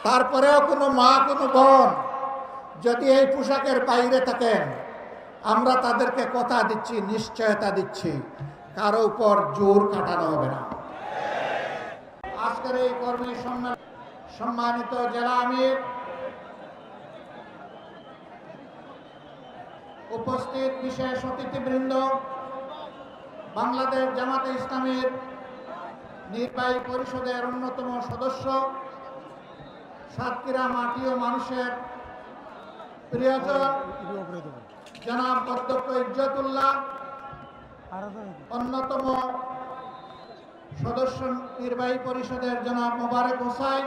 তারপরেও কোনো মা কোনো বোন যদি এই পোশাকের বাইরে থাকেন, আমরা তাদেরকে কথা দিচ্ছি, নিশ্চয়তা দিচ্ছি, কারো উপর জোর খাটানো হবে না। আজকের এই কর্মী সম্মেলন সম্মানিত জেলা আমির, উপস্থিত বিশেষ অতিথিবৃন্দ, বাংলাদেশ জামাতে ইসলামীর নির্বাহী পরিষদের অন্যতম সদস্য, সাতক্ষীরা মাটি ও মানুষের প্রিয়জন জনাব অধ্যক্ষ ইজ্জতুল্লাহ, অন্যতম সদস্য নির্বাহী পরিষদের জনাব মোবারক হোসাইন,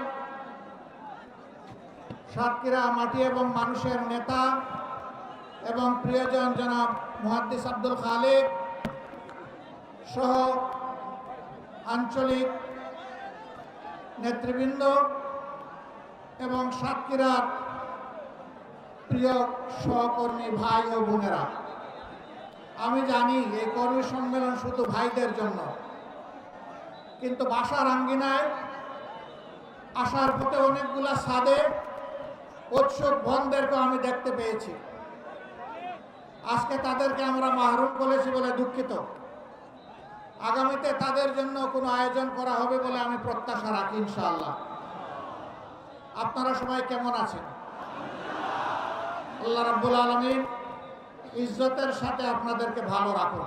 সাতক্ষীরা মাটি এবং মানুষের নেতা এবং প্রিয়জন জনাব মুহাদ্দিস আব্দুল খালেক সহ আঞ্চলিক নেতৃবৃন্দ এবং সাতক্ষীরার প্রিয় সহকর্মী ভাই ও বোনেরা, আমি জানি এই কর্মী সম্মেলন শুধু ভাইদের জন্য, কিন্তু বাসার আঙ্গিনায় আসার পথে অনেকগুলা ছাদে উৎসুক বোনদেরকে আমি দেখতে পেয়েছি। আজকে তাদেরকে আমরা মাহরুম করেছি বলে দুঃখিত। আগামীতে তাদের জন্য কোনো আয়োজন করা হবে বলে আমি প্রত্যাশা রাখি ইনশাআল্লাহ। আপনারা সবাই কেমন আছেন? আল্লাহ রাব্বুল আলামিন ইজ্জতের সাথে আপনাদেরকে ভালো রাখুন।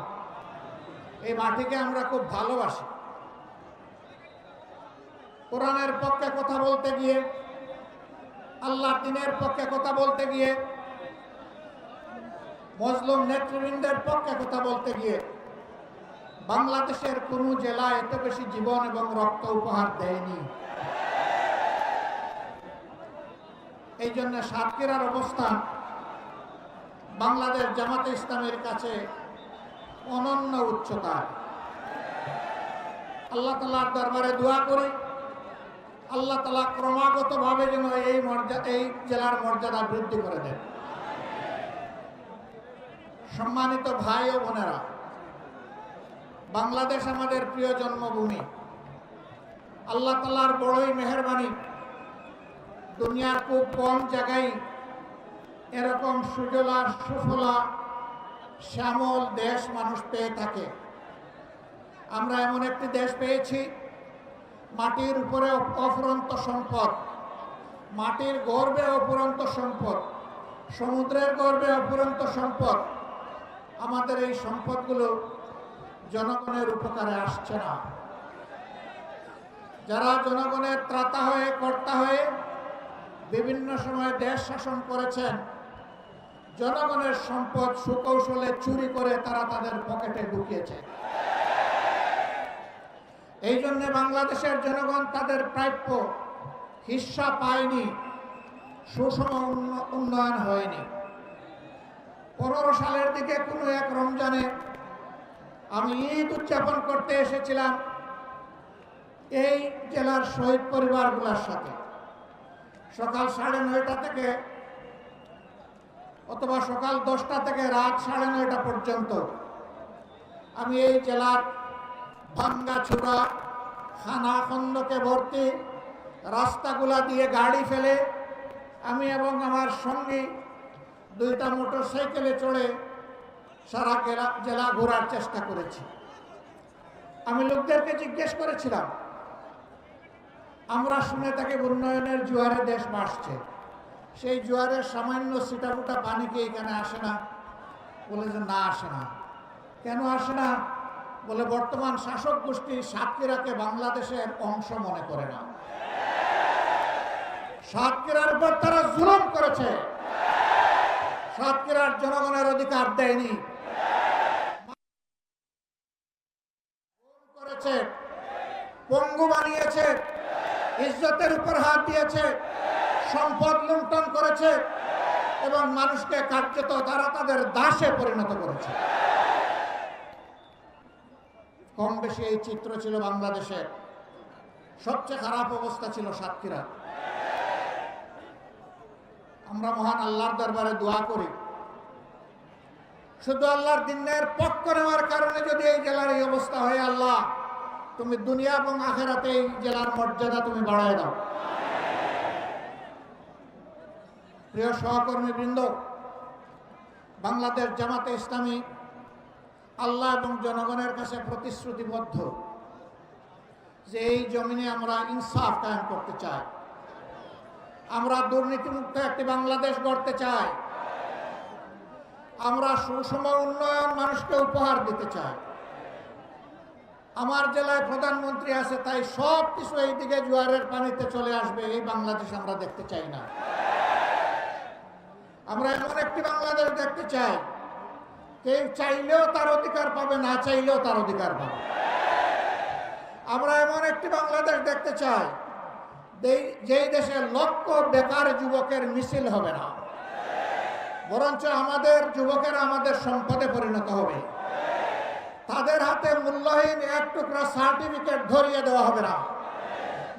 এই মাটিকে আমরা খুব ভালোবাসি। কোরআনের পক্ষে কথা বলতে গিয়ে, আল্লাহর দ্বীনের পক্ষে কথা বলতে গিয়ে, মজলুম নেতৃবৃন্দের পক্ষে কথা বলতে গিয়ে বাংলাদেশের কোনো জেলা এত বেশি জীবন এবং রক্ত উপহার দেয়নি। এই জন্য সাতক্ষীরার অবস্থান বাংলাদেশ জামাতে ইসলামের কাছে অনন্য উচ্চতা। আল্লাহ তাআলার দরবারে দোয়া করি, আল্লাহ তাআলা ক্রমাগতভাবে যেন এই জেলার মর্যাদা বৃদ্ধি করে দেন। সম্মানিত ভাই ও বোনেরা, বাংলাদেশ আমাদের প্রিয় জন্মভূমি। আল্লাহ তাআলার বড়ই মেহেরবানি, দুনিয়ার খুব কম জায়গায় এরকম সুজলা সুফলা শ্যামল দেশ মানুষ পেয়ে থাকে। আমরা এমন একটি দেশ পেয়েছি, মাটির উপরে অফুরন্ত সম্পদ, মাটির গর্ভে অফুরন্ত সম্পদ, সমুদ্রের গর্ভে অফুরন্ত সম্পদ। আমাদের এই সম্পদগুলো জনগণের উপকারে আসছে না। যারা জনগণের ত্রাতা হয়ে কর্তা হয়ে বিভিন্ন সময় দেশ শাসন করেছেন, জনগণের সম্পদ সুকৌশলে চুরি করে তারা তাদের পকেটে ঢুকিয়েছে। এই জন্য বাংলাদেশের জনগণ তাদের প্রাপ্য হিস্সা পায়নি, সুষম উন্নয়ন হয়নি। 15 সালের দিকে কোনো এক রমজানে আমি ঈদ উদযাপন করতে এসেছিলাম এই জেলার শহীদ পরিবারগুলোর সাথে। সকাল 9:30 থেকে অথবা সকাল 10টা থেকে রাত 9:30 পর্যন্ত আমি এই জেলার ভাঙ্গাচোরা খানা খন্দকে ভর্তি রাস্তাগুলা দিয়ে গাড়ি ফেলে আমি এবং আমার সঙ্গী 2টা মোটরসাইকেলে চড়ে সারা জেলা ঘোরার চেষ্টা করেছি। আমি লোকদেরকে জিজ্ঞেস করেছিলাম, আমরা শুনে থাকি উন্নয়নের জোয়ারে দেশ ভাসছে, সেই জোয়ারের সামান্য ছিটাফোঁটা পানি কি এখানে আসে না? বলে যে না, আসে না। কেন আসে না? বলে বর্তমান শাসক গোষ্ঠী সাতক্ষীরাকে বাংলাদেশের অংশ মনে করে না। সাতক্ষীরার উপর তারা জুলুম করেছে, সাতক্ষীরার জনগণের অধিকার দেয়নি, করেছে, পঙ্গু বানিয়েছে, ইজ্জতের উপর হাত দিয়েছে, সম্পদ লুণ্ঠন করেছে এবং মানুষকে কার্যত তারা তাদের দাসে পরিণত করেছে। কম বেশি এই চিত্র ছিল বাংলাদেশের। সবচেয়ে খারাপ অবস্থা ছিল সাতক্ষীরা। আমরা মহান আল্লাহর দরবারে দোয়া করি, শুধু আল্লাহর দ্বীনের পক্ষ নেওয়ার কারণে যদি এই জেলার এই অবস্থা হয়, আল্লাহ তুমি দুনিয়া এবং আখিরাতে এই জেলার মর্যাদা তুমি বাড়ায় দাও। প্রিয় সহকর্মীবৃন্দ, বাংলাদেশ জামাতে ইসলামী আল্লাহ এবং জনগণের কাছে প্রতিশ্রুতিবদ্ধ যে এই জমিনে আমরা ইনসাফ কায়েম করতে চাই। আমরা দুর্নীতিমুক্ত একটি বাংলাদেশ গড়তে চাই। আমরা সুষম উন্নয়ন মানুষকে উপহার দিতে চাই। আমার জেলায় প্রধানমন্ত্রী আছে, তাই সব কিছু এইদিকে জোয়ারের পানিতে চলে আসবে, এই বাংলাদেশ আমরা দেখতে চাই না। আমরা এমন একটি বাংলাদেশ দেখতে চাই, কেউ চাইলেও তার অধিকার পাবে, না চাইলেও তার অধিকার পাবে। আমরা এমন একটি বাংলাদেশ দেখতে চাই যেই দেশে লক্ষ বেকার যুবকের মিছিল হবে না, বরঞ্চ আমাদের যুবকেরা আমাদের সম্পদে পরিণত হবে। তাদের হাতে মূল্যহীন এক টুকরা সার্টিফিকেট ধরিয়ে দেওয়া হবে না,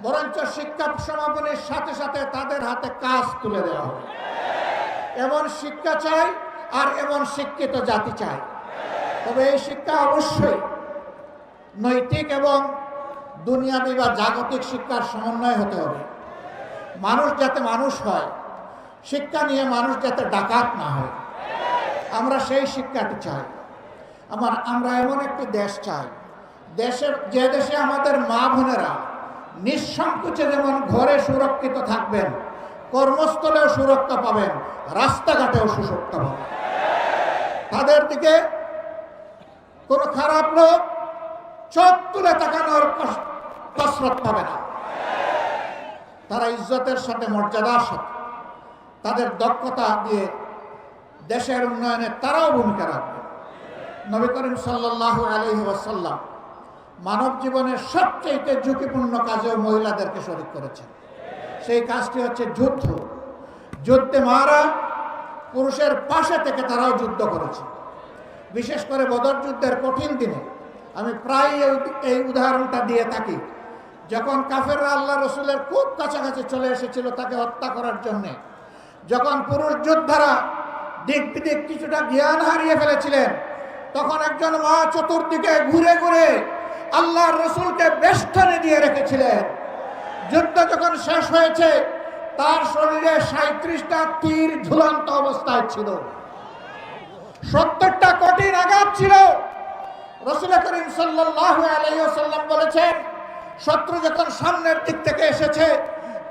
বরঞ্চ শিক্ষা সমাপনীর সাথে সাথে তাদের হাতে কাজ তুলে দেওয়া হবে। এমন শিক্ষা চাই আর এমন শিক্ষিত জাতি চাই। তবে এই শিক্ষা অবশ্যই নৈতিক এবং দুনিয়াবি বা জাগতিক শিক্ষার সমন্বয় হতে হবে। মানুষ যাতে মানুষ হয়, শিক্ষা নিয়ে মানুষ যাতে ডাকাত না হয়, আমরা সেই শিক্ষাটি চাই। আমরা এমন একটি দেশ চাই, যে দেশে আমাদের মা বোনেরা নিঃসংকোচে যেমন ঘরে সুরক্ষিত থাকবেন, কর্মস্থলেও সুরক্ষা পাবেন, রাস্তাঘাটেও সুরক্ষা পাবেন। তাদের দিকে কোনো খারাপ লোক চোখ তুলে তাকানোর কসরত পাবে না। তারা ইজ্জতের সাথে, মর্যাদার সাথে, তাদের দক্ষতা দিয়ে দেশের উন্নয়নে তারাও ভূমিকা রাখবে। নবী করিম সাল্লাল্লাহু আলাইহি ওয়াসাল্লাম মানব জীবনের সবচেয়ে ঝুঁকিপূর্ণ কাজেও মহিলাদেরকে শরীক করেছেন। সেই কাজটি হচ্ছে যুদ্ধ। যুদ্ধে মারা পুরুষের পাশে থেকে তারাও যুদ্ধ করেছে। বিশেষ করে বদর যুদ্ধের কঠিন দিনে আমি প্রায় এই উদাহরণটা দিয়ে থাকি। যখন কাফেররা আল্লাহ রসুলের খুব কাছাকাছি চলে এসেছিল তাকে হত্যা করার জন্যে, যখন পুরুষ যোদ্ধারা দিক বিদিক কিছুটা জ্ঞান হারিয়ে ফেলেছিলেন, তখন একজন মা চতুর্দিকে ঘুরে ঘুরে আল্লাহর রসুলকে বেষ্টনে দিয়ে রেখেছিলেন। যুদ্ধ যখন শেষ হয়েছে, তার শরীরে 37টা তীর ঝুলন্ত অবস্থায় ছিল, 70টা কঠিন আঘাত ছিল। রাসূল করিম সাল্লাল্লাহু আলাইহি ওয়াসাল্লাম বলেছেন, শত্রু যখন সামনের দিক থেকে এসেছে,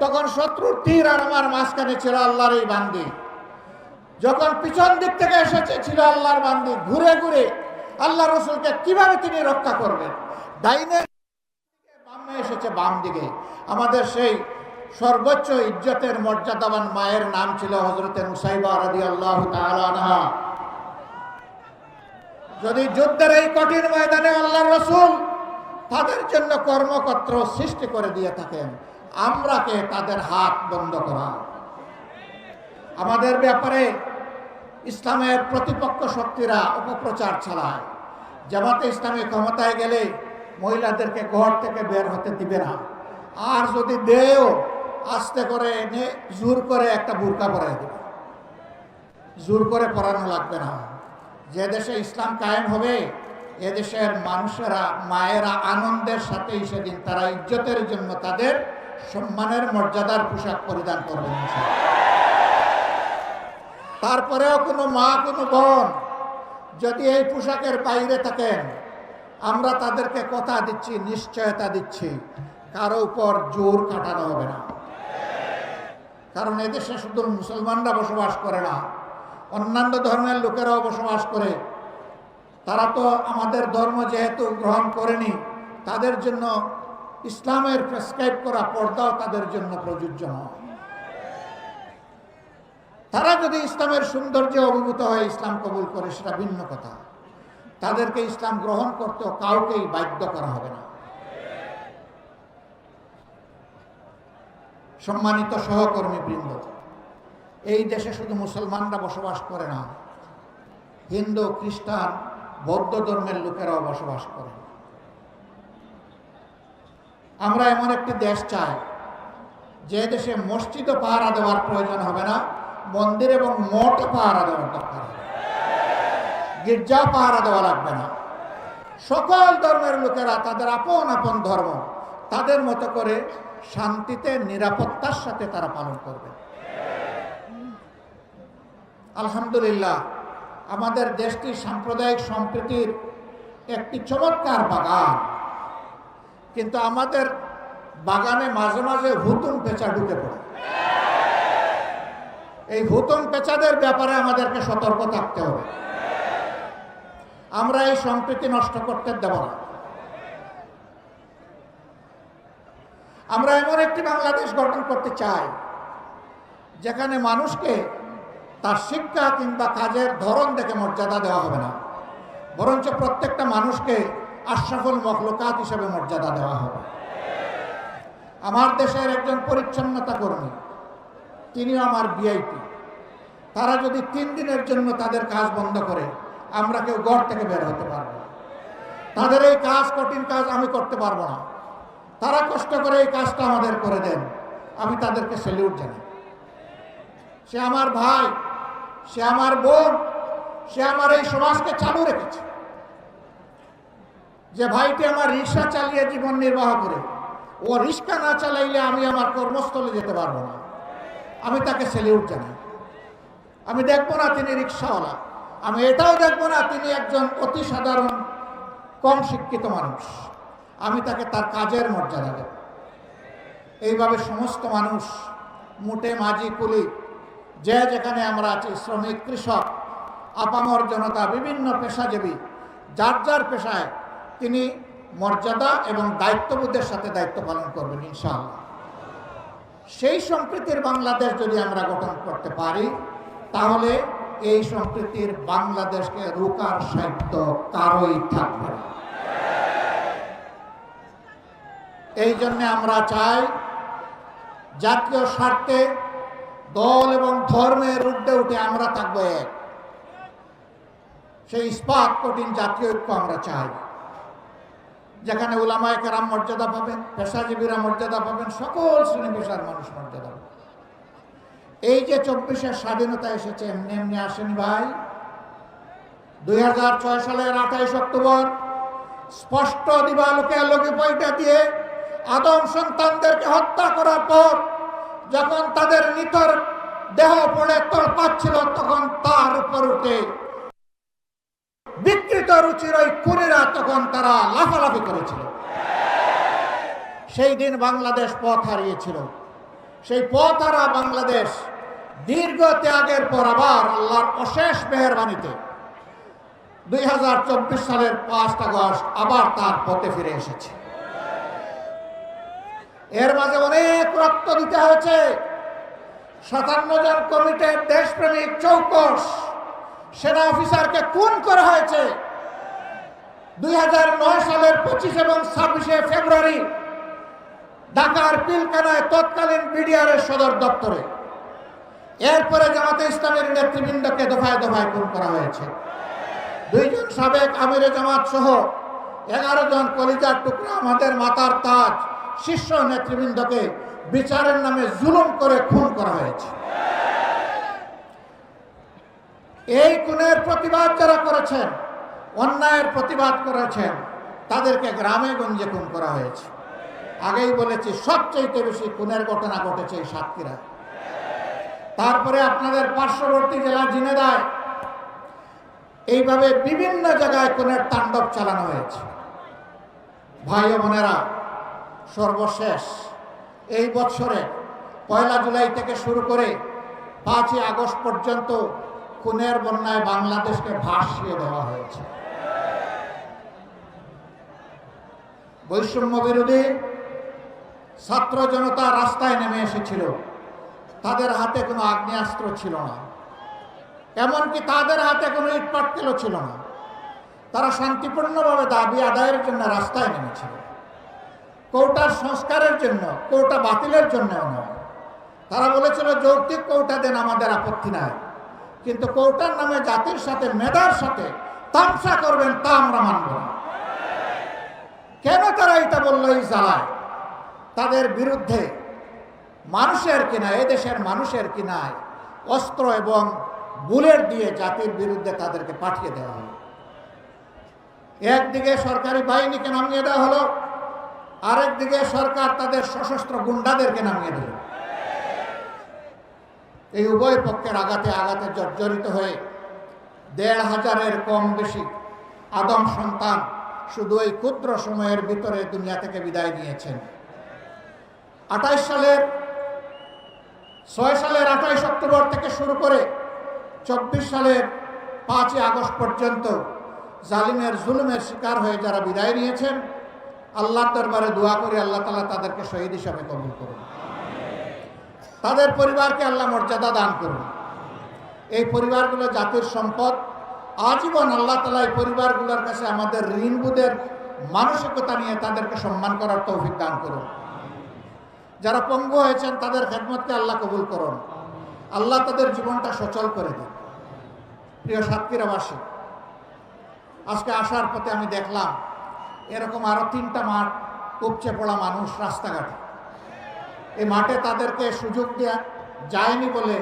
তখন শত্রুর তীর আর আমার মাঝখানে ছিল আল্লাহর এই বান্দি। যখন পিছন দিক থেকে এসেছে ছিল আল্লাহর বান্দি। ঘুরে ঘুরে আল্লাহ রসুলকে কিভাবে তিনি রক্ষা করবেন? ডাইনে বামে এসেছে বাম দিকে। আমাদের সেই সর্বোচ্চ ইজ্জতের মর্যাদাবান মায়ের নাম ছিল হযরতে নুসাইবা রাদিয়াল্লাহু তাআলা আনহা। যদি যুদ্ধের এই কঠিন ময়দানে আল্লাহর রাসূল তাদের জন্য কর্মক্ষেত্র সৃষ্টি করে দিয়ে থাকেন, আমরা কে তাদের হাত বন্ধ করা? আমাদের ব্যাপারে ইসলামের প্রতিপক্ষ শক্তিরা অপপ্রচার চালায়। জামাতে ইসলামী ক্ষমতায় গেলে মহিলাদেরকে ঘর থেকে বের হতে দিবে না, আর যদি দেও আস্তে করে এনে জোর করে একটা বুরকা পরাই দেবে। জোর করে পরানো লাগবে না। যে দেশে ইসলাম কায়েম হবে, এদেশের মানুষেরা, মায়েরা আনন্দের সাথেই সেদিন তারা ইজ্জতের জন্য তাদের সম্মানের মর্যাদার পোশাক পরিধান করবেন। তারপরেও কোনো মা, কোনো বোন যদি এই পোশাকের বাইরে থাকেন, আমরা তাদেরকে কথা দিচ্ছি, নিশ্চয়তা দিচ্ছি, কারো উপর জোর কাটানো হবে না। কারণ এদেশে শুধু মুসলমানরা বসবাস করে না, অন্যান্য ধর্মের লোকেরাও বসবাস করে। তারা তো আমাদের ধর্ম যেহেতু গ্রহণ করেনি, তাদের জন্য ইসলামের প্রেসক্রাইব করা পর্দাও তাদের জন্য প্রযোজ্য নয়। তারা যদি ইসলামের সৌন্দর্যে অভিভূত হয়ে ইসলাম কবুল করে, সেটা ভিন্ন কথা। তাদেরকে ইসলাম গ্রহণ করতেও কাউকেই বাধ্য করা হবে না। সম্মানিত সহকর্মীবৃন্দ, এই দেশে শুধু মুসলমানরা বসবাস করে না, হিন্দু, খ্রিস্টান, বৌদ্ধ ধর্মের লোকেরাও বসবাস করে। আমরা এমন একটি দেশ চাই যে দেশে মসজিদও পাহারা দেওয়ার প্রয়োজন হবে না, মন্দির এবং মঠ পাহারা দেওয়ার দরকার হবে, গির্জা পাহারা দেওয়া লাগবে না। সকল ধর্মের লোকেরা তাদের আপন আপন ধর্ম তাদের মতো করে শান্তিতে, নিরাপত্তার সাথে তারা পালন করবে। আলহামদুলিল্লাহ আমাদের দেশটি সাম্প্রদায়িক সম্প্রীতির একটি চমৎকার বাগান, কিন্তু আমাদের বাগানে মাঝে মাঝে হুতুম পেঁচা ঢুকে পড়ে। এই হুতুম পেঁচাদের ব্যাপারে আমাদেরকে সতর্ক থাকতে হবে। আমরা এই সম্প্রীতি নষ্ট করতে দেব না। আমরা এমন একটি বাংলাদেশ গঠন করতে চাই যেখানে মানুষকে তার শিক্ষা কিংবা কাজের ধরন দেখে মর্যাদা দেওয়া হবে না, বরঞ্চ প্রত্যেকটা মানুষকে আশরাফুল মখলুকাত হিসেবে মর্যাদা দেওয়া হবে। আমার দেশের একজন পরিচ্ছন্নতা কর্মী, তিনিও আমার ভিআইপি। তারা যদি 3 দিনের জন্য তাদের কাজ বন্ধ করে, আমরা কেউ ঘর থেকে বের হতে পারবো না। তাদের এই কাজ, কঠিন কাজ আমি করতে পারবো না। তারা কষ্ট করে এই কাজটা আমাদের করে দেন, আমি তাদেরকে স্যালিউট জানাই। সে আমার ভাই, সে আমার বোন, সে আমার এই সমাজকে চালু রেখেছে। যে ভাইটি আমার রিক্সা চালিয়ে জীবন নির্বাহ করে, ও রিক্সা না চালাইলে আমি আমার কর্মস্থলে যেতে পারবো না, আমি তাকে স্যালিউট জানাই। আমি দেখবো না তিনি রিক্সাওয়ালা, আমি এটাও দেখবো না তিনি একজন অতি সাধারণ কম শিক্ষিত মানুষ, আমি তাকে তার কাজের মর্যাদা দেব। এইভাবে সমস্ত মানুষ, মুটে মাঝি কুলি, যে যেখানে আমরা আছি, শ্রমিক, কৃষক, আপামর জনতা, বিভিন্ন পেশাজীবী, যার যার পেশায় তিনি মর্যাদা এবং দায়িত্ববোধের সাথে দায়িত্ব পালন করবেন ইনশাআল্লাহ। সেই সম্প্রীতির বাংলাদেশ যদি আমরা গঠন করতে পারি, তাহলে এই সম্প্রীতির বাংলাদেশকে রোকার সাধ্য কারোই থাকবে না। এই জন্য আমরা চাই জাতীয় স্বার্থে দল এবং ধর্মের ঊর্ধ্বে উঠে আমরা থাকবো এক। সেই ইস্পাত কঠিন জাতীয় ঐক্য আমরা চাই, যেখানে উলামায়ে কেরাম মর্যাদা পাবেন, পেশাজীবীরা মর্যাদা পাবেন, সকল শ্রেণী পেশার মানুষ মর্যাদা পাবেন। এই যে 24-এর স্বাধীনতা এসেছে এমনি এমনি আসেনি ভাই। 2006 সালের 28 অক্টোবর স্পষ্ট দিবালোকে আলোকে পয়টা দিয়ে আদম সন্তানদেরকে হত্যা করার পর যখন তাদের নিথর দেহ পড়ে তড়পাচ্ছিল, তখন তার উপর উঠে বিকৃত রুচির ওই খুনিরা তখন তারা লাফালাফি করেছিল। সেই দিন বাংলাদেশ পথ হারিয়েছিল। সেই পথ হারা বাংলাদেশ দীর্ঘ ত্যাগের পর আবার আল্লাহর অশেষ মেহেরবানিতে 2024 সালের 5 আগস্ট আবার তার পথে ফিরে এসেছে। এর মাঝে অনেক রক্ত দিতে হয়েছে। 57 জন কমিটির দেশপ্রেমিক চৌকস সেনা অফিসারকে খুন করা হয়েছে 2009 সালের 25 এবং 26 ফেব্রুয়ারি ঢাকার পিলখানায় তৎকালীন বিডিআরের সদর দপ্তরে। এরপরে জামাতে ইসলামের নেতৃবৃন্দকে দফায় দফায় খুন করা হয়েছে। 2 জন সাবেক আমিরে জামাত সহ 11 জন কলিজার টুকরা, আমাদের মাথার তাজ শীর্ষ নেতৃবৃন্দকে বিচারের নামে জুলুম করে খুন করা হয়েছে। এই খুনের প্রতিবাদ যারা করেছেন, অন্যায়ের প্রতিবাদ করেছেন, তাদেরকে গ্রামে গঞ্জে খুন করা হয়েছে। আগেই বলেছি, সবচেয়ে বেশি খুনের ঘটনা ঘটেছে এই সাতক্ষীরা। তারপরে আপনাদের পার্শ্ববর্তী জেলা ঝিনাইদহ, এইভাবে বিভিন্ন জায়গায় খুনের তাণ্ডব চালানো হয়েছে। ভাই ও বোনেরা, সর্বশেষ এই বছরে 1 জুলাই থেকে শুরু করে 5 আগস্ট পর্যন্ত খুনের বন্যায় বাংলাদেশকে ভাসিয়ে দেওয়া হয়েছে। বৈষম্য বিরোধী ছাত্র জনতা রাস্তায় নেমে এসেছিল। তাদের হাতে কোনো আগ্নেয়াস্ত্র ছিল না, এমনকি তাদের হাতে কোনো ইটপাটকেলও ছিল না। তারা শান্তিপূর্ণভাবে দাবি আদায়ের জন্য রাস্তায় নেমেছিল। কোটার সংস্কারের জন্য, কোটা বাতিলের জন্যও নয়। তারা বলেছিল যৌক্তিক কোটা দেন, আমাদের আপত্তি নাই, কিন্তু কোটার নামে জাতির সাথে, মেধার সাথে তামসা করবেন, তা আমরা মানব না। কেন তারা এটা বললো? এই জ্বালায় তাদের বিরুদ্ধে মানুষের কিনায়, এদেশের মানুষের কিনায় অস্ত্র এবং বুলেট দিয়ে জাতির বিরুদ্ধে তাদেরকে পাঠিয়ে দেওয়া হলো। একদিকে সরকারি বাহিনীকে নামিয়ে দেওয়া হলো, আরেকদিকে সরকার তাদের সশস্ত্র গুন্ডাদেরকে নামিয়ে দিল। এই উভয় পক্ষের আঘাতে আঘাতে জর্জরিত হয়ে ১৫০০-এর কম বেশি আদম সন্তান শুধু এই ক্ষুদ্র সময়ের ভিতরে দুনিয়া থেকে বিদায় নিয়েছেন। ৬ সালের ২৮ অক্টোবর থেকে শুরু করে ২৪ সালের ৫ই আগস্ট পর্যন্ত জালিমের জুলুমের শিকার হয়ে যারা বিদায় নিয়েছেন, আল্লাহর দরবারে দোয়া করি আল্লাহ তাআলা তাদেরকে শহীদ হিসাবে কবুল করুন, তাদের পরিবারকে আল্লাহ মর্যাদা দান করুন। এই পরিবারগুলো জাতির সম্পদ। আজীবন আল্লাহ তাআলা এই পরিবারগুলোর কাছে আমাদের ঋণবোধের মানসিকতা নিয়ে তাদেরকে সম্মান করার তৌফিক দান করুন। যারা পঙ্গু হয়েছেন তাদের খেদমতকে আল্লাহ কবুল করুন, আল্লাহ তাদের জীবনটা সচল করে দিন। প্রিয় সাতক্ষীরাবাসী, আজকে আসার পথে আমি দেখলাম এরকম আরো 3টা মাঠ উপচে পড়া মানুষ রাস্তাঘাটে। এই মাঠে তাদেরকে সুযোগ দেওয়া যায়নি বলে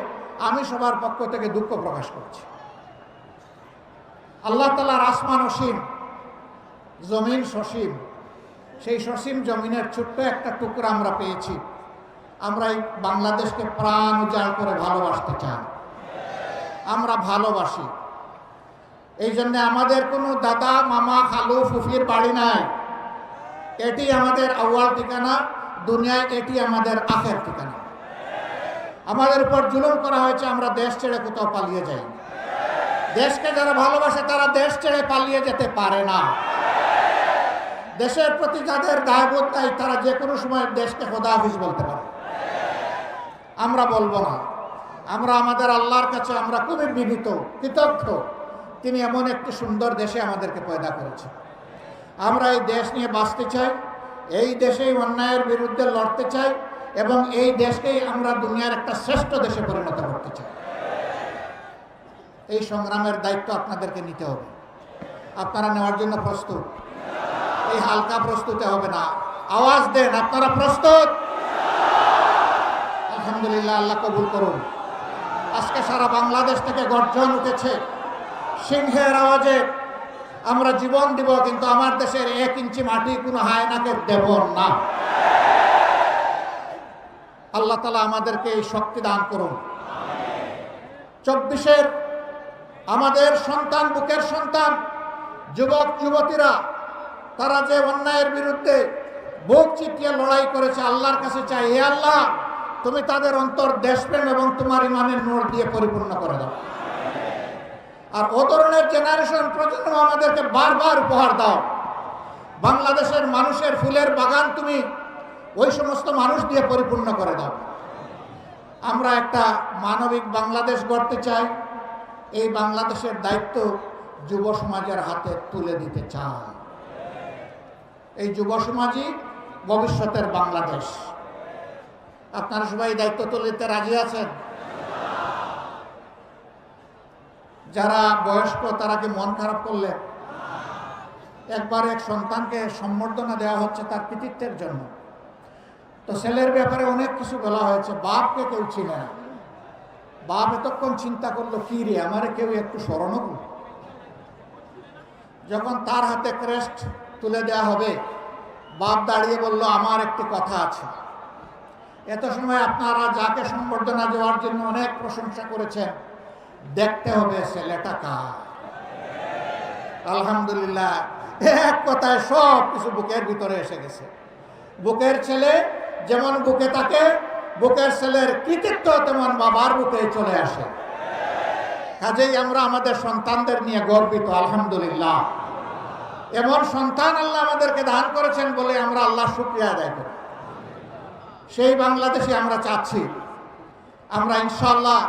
আমি সবার পক্ষ থেকে দুঃখ প্রকাশ করছি। আল্লাহ তাআলার আসমান অসীম, জমিন সসীম। সেই সসীম জমিনের ছোট্ট একটা টুকরা আমরা পেয়েছি। আমরা এই বাংলাদেশকে প্রাণ উজাড় করে ভালোবাসতে চাই, আমরা ভালোবাসি। এই জন্য আমাদের কোনো দাদা মামা খালু ফুফির বাড়ি নাই। এটি আমাদের আউয়াল ঠিকানা, দুনিয়ায় এটি আমাদের আখের ঠিকানা। আমাদের উপর জুলুম করা হয়েছে, আমরা দেশ ছেড়ে কোথাও পালিয়ে যাই। দেশকে যারা ভালোবাসে তারা দেশ ছেড়ে পালিয়ে যেতে পারে না। দেশের প্রতি যাদের দায়বোধ নাই তারা যে কোনো সময় দেশকে খোদা হাফিজ বলতে পারে। আমরা বলবো না। আমরা আমাদের আল্লাহর কাছে আমরা খুবই বিনীত, কৃতজ্ঞ। তিনি এমন একটি সুন্দর দেশে আমাদেরকে পয়দা করেছেন। আমরা এই দেশ নিয়ে বাঁচতে চাই, এই দেশেই অন্যায়ের বিরুদ্ধে লড়তে চাই এবং এই দেশকেই আমরা দুনিয়ার একটা শ্রেষ্ঠ দেশে পরিণত করতে চাই। এই সংগ্রামের দায়িত্ব আপনাদেরকে নিতে হবে। আপনারা নেওয়ার জন্য প্রস্তুত? এই হালকা প্রস্তুতে হবে না, আওয়াজ দেন, আপনারা প্রস্তুত? আলহামদুলিল্লাহ, আল্লাহ কবুল করুন। আজকে সারা বাংলাদেশ থেকে গর্জন উঠেছে সিংহের আওয়াজে। আমরা জীবন দিব, কিন্তু আমার দেশের 1 ইঞ্চি মাটি কোনো হায়নাকে দেব না। আল্লাহ তাআলা আমাদেরকে এই শক্তি দান করুন। 24-এর আমাদের সন্তান, বুকের সন্তান, যুবক যুবতীরা, তারা যে অন্যায়ের বিরুদ্ধে বুক চিতিয়ে লড়াই করেছে, আল্লাহর কাছে চাই, হে আল্লাহ তুমি তাদের অন্তর দেশপ্রেম এবং তোমার ইমানের নূর দিয়ে পরিপূর্ণ করে দাও। আর ও ধরনের জেনারেশন প্রজন্ম আমাদেরকে বারবার উপহার দাও। বাংলাদেশের মানুষের ফুলের বাগান তুমি ওই সমস্ত মানুষ দিয়ে পরিপূর্ণ করে দাও। আমরা একটা মানবিক বাংলাদেশ গড়তে চাই। এই বাংলাদেশের দায়িত্ব যুব সমাজের হাতে তুলে দিতে চাই। এই যুব সমাজই ভবিষ্যতের বাংলাদেশ। আপনারা সবাই দায়িত্ব তুলে দিতে রাজি আছেন? যারা বয়স্ক তারা কি মন খারাপ করলেন? একবার এক সন্তানকে সম্বর্ধনা দেওয়া হচ্ছে তার কৃতিত্বের জন্য। তো ছেলের ব্যাপারে অনেক কিছু বলা হয়েছে। বাপকে কেউ চিনে না। বাপ এতক্ষণ চিন্তা করলো, কি রে আমারে কেউ একটু স্মরণ করল। যখন তার হাতে ক্রেস্ট তুলে দেওয়া হবে, বাপ দাঁড়িয়ে বলল, আমার একটি কথা আছে। এত সময় আপনারা যাকে সম্বর্ধনা দেওয়ার জন্য অনেক প্রশংসা করেছেন, দেখতে হবে ছেলেটা কার। আলহামদুলিল্লাহ, এক কথায় সব কিছু বুকের ভিতরে এসে গেছে। বুকের ছেলে যেমন বুকে থাকে, বুকের ছেলের কৃতিত্ব তেমন বাবার বুকে চলে আসে। কাজেই আমরা আমাদের সন্তানদের নিয়ে গর্বিত। আলহামদুলিল্লাহ, এমন সন্তান আল্লাহ আমাদেরকে দান করেছেন বলে আমরা আল্লাহর শুকরিয়া আদায় করি। সেই বাংলাদেশে আমরা চাচ্ছি। আমরা ইনশাআল্লাহ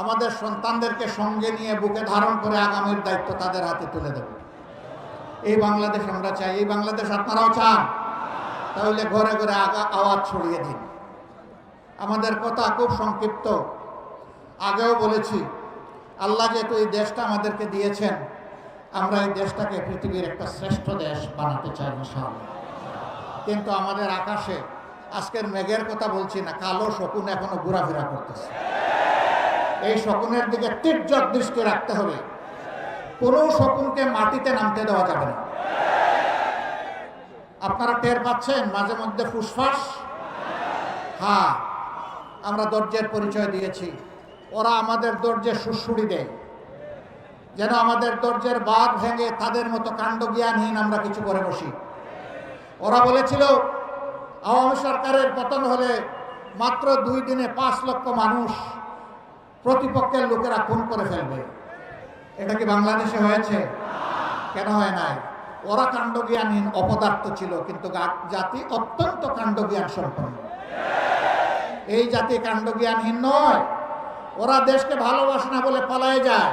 আমাদের সন্তানদেরকে সঙ্গে নিয়ে বুকে ধারণ করে আগামীর দায়িত্ব তাদের হাতে তুলে দেব। এই বাংলাদেশ আমরা চাই। এই বাংলাদেশ আপনারাও চান? তাহলে ঘরে ঘরে আওয়াজ ছড়িয়ে দিন। আমাদের কথা খুব সংক্ষিপ্ত। আগেও বলেছি, আল্লাহ যেহেতু এই দেশটা আমাদেরকে দিয়েছেন, আমরা এই দেশটাকে পৃথিবীর একটা শ্রেষ্ঠ দেশ বানাতে চাই ইনশাআল্লাহ। কিন্তু আমাদের আকাশে, আজকের মেঘের কথা বলছি না, কালো শকুন এখনো ঘোরাফেরা করতেছে। এই শকুনের দিকে তীর্যক দৃষ্টি রাখতে হবে। কোনো শকুনকে মাটিতে নামতে দেওয়া যাবে না। আপনারা টের পাচ্ছেন মাঝে মধ্যে ফুসফাস? হ্যাঁ, আমরা ধৈর্যের পরিচয় দিয়েছি। ওরা আমাদের ধৈর্যের সুড়সুড়ি দেয়, যেন আমাদের ধৈর্যের বাঁধ ভেঙে তাদের মতো কাণ্ডজ্ঞানহীন আমরা কিছু করে বসি। ওরা বলেছিল আওয়ামী সরকারের পতন হলে মাত্র 2 দিনে 5 লক্ষ মানুষ প্রতিপক্ষের লোকেরা খুন করে ফেলবে। এটা কি বাংলাদেশে হয়েছে? কেন হয় নাই? ওরা কাণ্ডজ্ঞানহীন অপদার্থ ছিল, কিন্তু জাতি অত্যন্ত কাণ্ডজ্ঞান সম্পন্ন। এই জাতি কাণ্ডজ্ঞানহীন নয়। ওরা দেশকে ভালোবাসে না বলে পালায় যায়,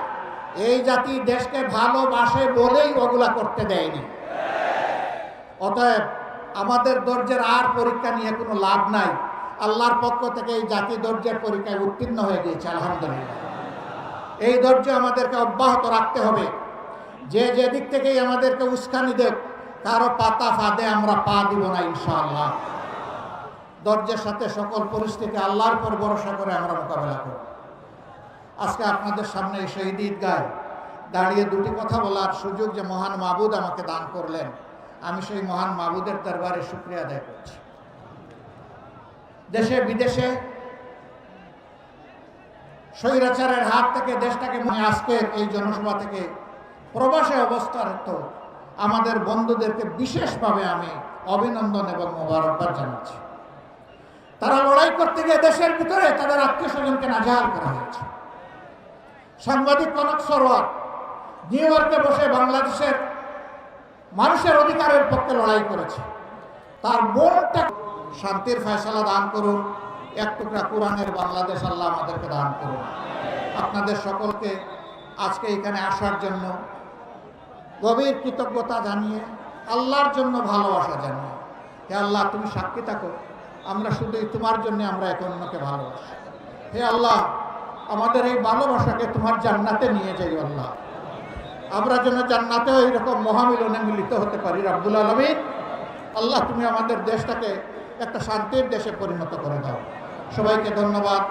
এই জাতি দেশকে ভালোবাসে বলেই ওগুলা করতে দেয়নি। অতএব আমাদের ধৈর্যের আর পরীক্ষা নিয়ে কোনো লাভ নাই। আল্লাহর পক্ষ থেকে এই জাতি ধৈর্যের পরীক্ষায় উত্তীর্ণ হয়ে গিয়েছে, আলহামদুলিল্লাহ। এই ধৈর্য আমাদেরকে অব্যাহত রাখতে হবে। যে দিক থেকেই আমাদেরকে উস্কানি দেব, কারো পাতা ফাঁদে আমরা পা দিব না ইনশাআল্লাহ। ধৈর্যের সাথে সকল পরিস্থিতি আল্লাহর পর ভরসা করে আমরা মোকাবেলা করব। আজকে আপনাদের সামনে এই শহীদ ঈদগায় দাঁড়িয়ে 2টি কথা বলার সুযোগ যে মহান মাবুদ আমাকে দান করলেন, আমি সেই মহান মাবুদের দরবারে শুকরিয়া আদায় করছি। দেশে বিদেশে স্বৈরাচারের হাত থেকে দেশটাকে আজকের এই জনসভা থেকে প্রবাসে অবস্থারত আমাদের বন্ধুদেরকে বিশেষভাবে আমি অভিনন্দন এবং মোবারকবাদ জানাচ্ছি। তারা লড়াই করতে গিয়ে দেশের ভিতরে তাদের আত্মীয় স্বজনকে নাজেহাল করা হয়েছে। সাংবাদিক কনক সরোয়ার নিউ ইয়র্কে বসে বাংলাদেশের মানুষের অধিকারের পক্ষে লড়াই করেছে। তার বোনটা শান্তির ফয়সালা দান করুন, এক টুকরা কোরআনের বাংলাদেশ আল্লাহ আমাদেরকে দান করুন। আপনাদের সকলকে আজকে এখানে আসার জন্য গভীর কৃতজ্ঞতা জানিয়ে, আল্লাহর জন্য ভালোবাসা জানিয়ে, হে আল্লাহ তুমি সাক্ষী থাকো, আমরা শুধুই তোমার জন্য আমরা এক অন্যকে ভালোবাসি। হে আল্লাহ আমাদের এই ভালোবাসাকে তোমার জান্নাতে নিয়ে যাই আল্লাহ। আমরা যেন জান্নাতেও এইরকম মহামিলনে মিলিত হতে পারি রাব্বুল আলামিন। আল্লাহ তুমি আমাদের দেশটাকে একটা শান্তির দেশে পরিণত করে দাও। সবাইকে ধন্যবাদ।